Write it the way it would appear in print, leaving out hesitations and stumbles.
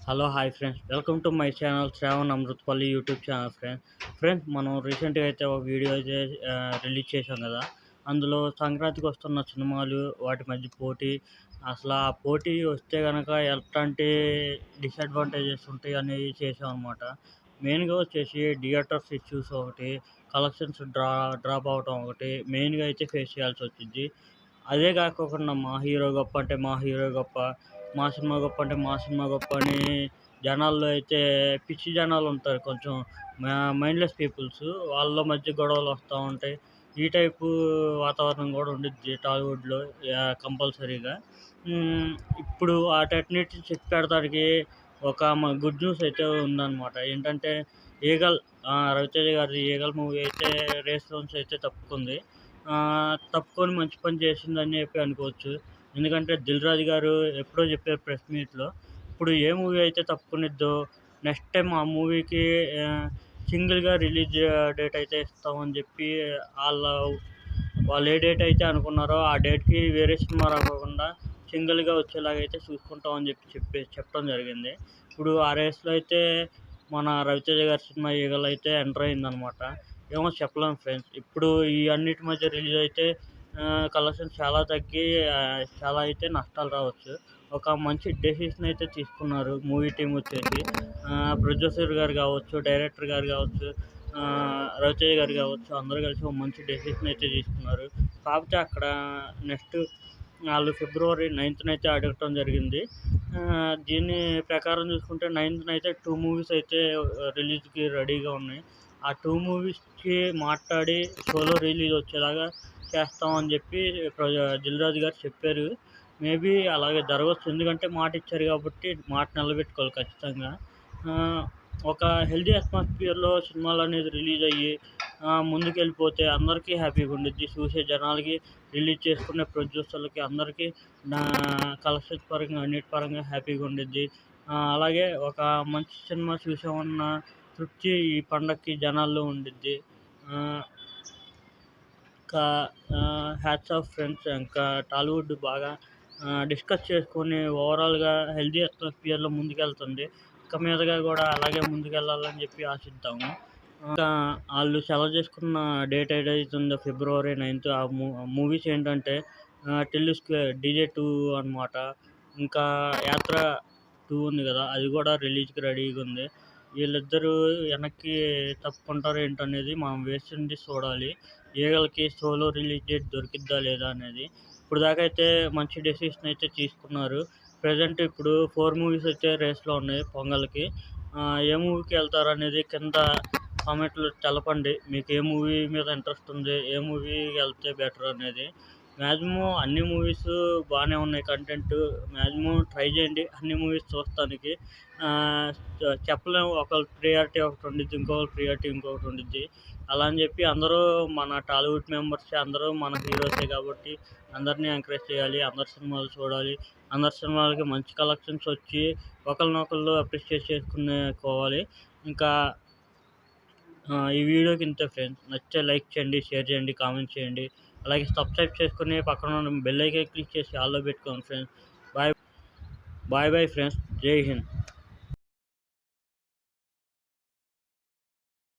Hello hi friends, welcome to my channel Shravan Amritpalli YouTube channel. Friends మనం రీసెంట్గా అయితే ఒక వీడియో అయితే రిలీజ్ చేసాం కదా. అందులో సంక్రాంతికి వస్తున్న సినిమాలు, వాటి మధ్య పోటీ, అసలు ఆ పోటీ వస్తే కనుక ఎలాంటి డిసడ్వాంటేజెస్ ఉంటాయి అనేవి చేసాం అనమాట. మెయిన్గా వచ్చేసి థియేటర్స్ ఇష్యూస్ ఒకటి, కలెక్షన్స్ డ్రాప్ అవటం ఒకటి మెయిన్గా అయితే ఫేస్ చేయాల్సి వచ్చింది. అదే కాకోకుండా మా హీరో గొప్ప అంటే మా హీరో గొప్ప, మా సినిమా గొప్ప అంటే మా సినిమా గొప్ప అని జనాల్లో అయితే పిచ్చి జనాలు ఉంటారు, కొంచెం మైండ్లెస్ పీపుల్స్. వాళ్ళ మధ్య గొడవలు వస్తూ ఉంటాయి. ఈ టైపు వాతావరణం కూడా ఉండిద్ది టాలీవుడ్లో కంపల్సరీగా. ఇప్పుడు వాటన్నిటి చెక్ పెడతానికి ఒక గుడ్ న్యూస్ అయితే ఉందన్నమాట. ఏంటంటే ఈగల్, రవితేజ గారి ఈగల్ మూవీ అయితే రేస్ నుంచి అయితే తప్పుకుంది. తప్పుకొని మంచి పని చేసిందని చెప్పి అనుకోవచ్చు. ఎందుకంటే దిల్ రాజు గారు ఎప్పుడో చెప్పారు ప్రెస్ మీట్లో, ఇప్పుడు ఏ మూవీ అయితే తప్పుకునిద్దో నెక్స్ట్ టైం ఆ మూవీకి సింగిల్గా రిలీజ్ డేట్ అయితే ఇస్తామని చెప్పి వాళ్ళ వాళ్ళు ఏ డేట్ అయితే అనుకున్నారో ఆ డేట్కి వేరే సినిమా రాకుండా సింగిల్గా వచ్చేలాగా అయితే చూసుకుంటామని చెప్పడం జరిగింది. ఇప్పుడు ఆ రేస్లో అయితే మన రవితేజ గారి సినిమా ఈగలు అయితే ఎంటర్ అయిందనమాట. ఏమో చెప్పలేము ఫ్రెండ్స్. ఇప్పుడు ఈ అన్నిటి మధ్య రిలీజ్ అయితే కలెక్షన్ చాలా తగ్గి చాలా అయితే నష్టాలు రావచ్చు. ఒక మంచి డెసిషన్ అయితే తీసుకున్నారు మూవీ టీం వచ్చేసి. ప్రొడ్యూసర్ గారు కావచ్చు, డైరెక్టర్ గారు కావచ్చు, రవితేజ గారు కావచ్చు, అందరూ కలిసి ఒక మంచి డెసిషన్ అయితే తీసుకున్నారు. కాకపోతే అక్కడ నెక్స్ట్ వాళ్ళు ఫిబ్రవరి 9th అయితే అడగటం జరిగింది. దీని ప్రకారం చూసుకుంటే 9th అయితే 2 మూవీస్ అయితే రిలీజ్కి రెడీగా ఉన్నాయి. ఆ 2 మూవీస్కి మాట్లాడి సోలో రిలీజ్ వచ్చేలాగా చేస్తామని చెప్పి దిల్ రాజు గారు చెప్పారు. మేబీ అలాగే జరగవచ్చు, ఎందుకంటే మాట ఇచ్చారు కాబట్టి మాట నిలబెట్టుకోవాలి ఖచ్చితంగా. ఒక హెల్దీ అట్మాస్ఫియర్లో సినిమాలు అనేది రిలీజ్ అయ్యి ముందుకెళ్ళిపోతే అందరికీ హ్యాపీగా ఉండిద్ది. చూసే జనాలకి, రిలీజ్ చేసుకునే ప్రొడ్యూసర్లకి, అందరికీ నా కలెక్షన్స్ పరంగా అన్నిటి పరంగా హ్యాపీగా ఉండిద్ది. అలాగే ఒక మంచి సినిమా చూసామన్న తృప్తి ఈ పండగకి జనాల్లో ఉండిద్ది. ఇంకా హ్యాట్స్ ఆఫ్ ఫ్రెండ్స్. ఇంకా టాలీవుడ్ బాగా డిస్కస్ చేసుకొని ఓవరాల్గా హెల్దీ అట్మాస్ఫియర్లో ముందుకెళ్తుంది. ఇక మీదగా కూడా అలాగే ముందుకెళ్ళాలని చెప్పి ఆశిద్దాము. ఇంకా వాళ్ళు సెలెక్ట్ చేసుకున్న డేట్ ఏదైతుందో ఫిబ్రవరి 9th, ఆ మూవీస్ ఏంటంటే టిల్లు స్క్వేర్, DJ 2 అనమాట. ఇంకా యాత్ర 2 ఉంది కదా, అది కూడా రిలీజ్కి రెడీగా ఉంది. వీళ్ళిద్దరూ వెనక్కి తప్పుకుంటారు ఏంటనేది మనం వేసింది చూడాలి. ఈగలకి సోలో రిలీజ్ డేట్ దొరికిద్దా లేదా అనేది. ఇప్పుడు దాకా అయితే మంచి డెసిషన్ అయితే తీసుకున్నారు. ప్రజెంట్ ఇప్పుడు 4 మూవీస్ అయితే రేస్లో ఉన్నాయి పొంగల్కి. ఏ మూవీకి వెళ్తారనేది కింద కామెంట్లో తెలపండి. మీకు ఏ మూవీ మీద ఇంట్రెస్ట్ ఉంది, ఏ మూవీకి వెళ్తే బెటర్ అనేది. మ్యాక్సిమం అన్ని మూవీస్ బాగానే ఉన్నాయి, కంటెంట్ మ్యాక్సిమం ట్రై చేయండి అన్ని మూవీస్ చూస్తానికి. చెప్పలేము, ఒకళ్ళ ప్రియారిటీ ఒకటి ఉండిద్ది, ఇంకొకరి ప్రియారిటీ ఇంకొకటి ఉండిద్ది. అలా అని చెప్పి అందరూ మన టాలీవుడ్ మెంబర్సే, అందరూ మన హీరోసే కాబట్టి అందరినీ ఎంకరేజ్ చేయాలి, అందరి సినిమాలు చూడాలి, అందరి సినిమాలకి మంచి కలెక్షన్స్ వచ్చి ఒకరినొకళ్ళు అప్రిషియేట్ చేసుకునేకోవాలి. ఇంకా ఈ వీడియోకి ఇంతే ఫ్రెండ్స్. నచ్చితే లైక్ చేయండి, షేర్ చేయండి, కామెంట్ చేయండి. అలాగే సబ్స్క్రైబ్ చేసుకుని పక్కన ఉన్న బెల్ ఐకాన్ క్లిక్ చేసి ఆల్లో పెట్టుకోండి ఫ్రెండ్స్. Bye bye friends. జై హింద్.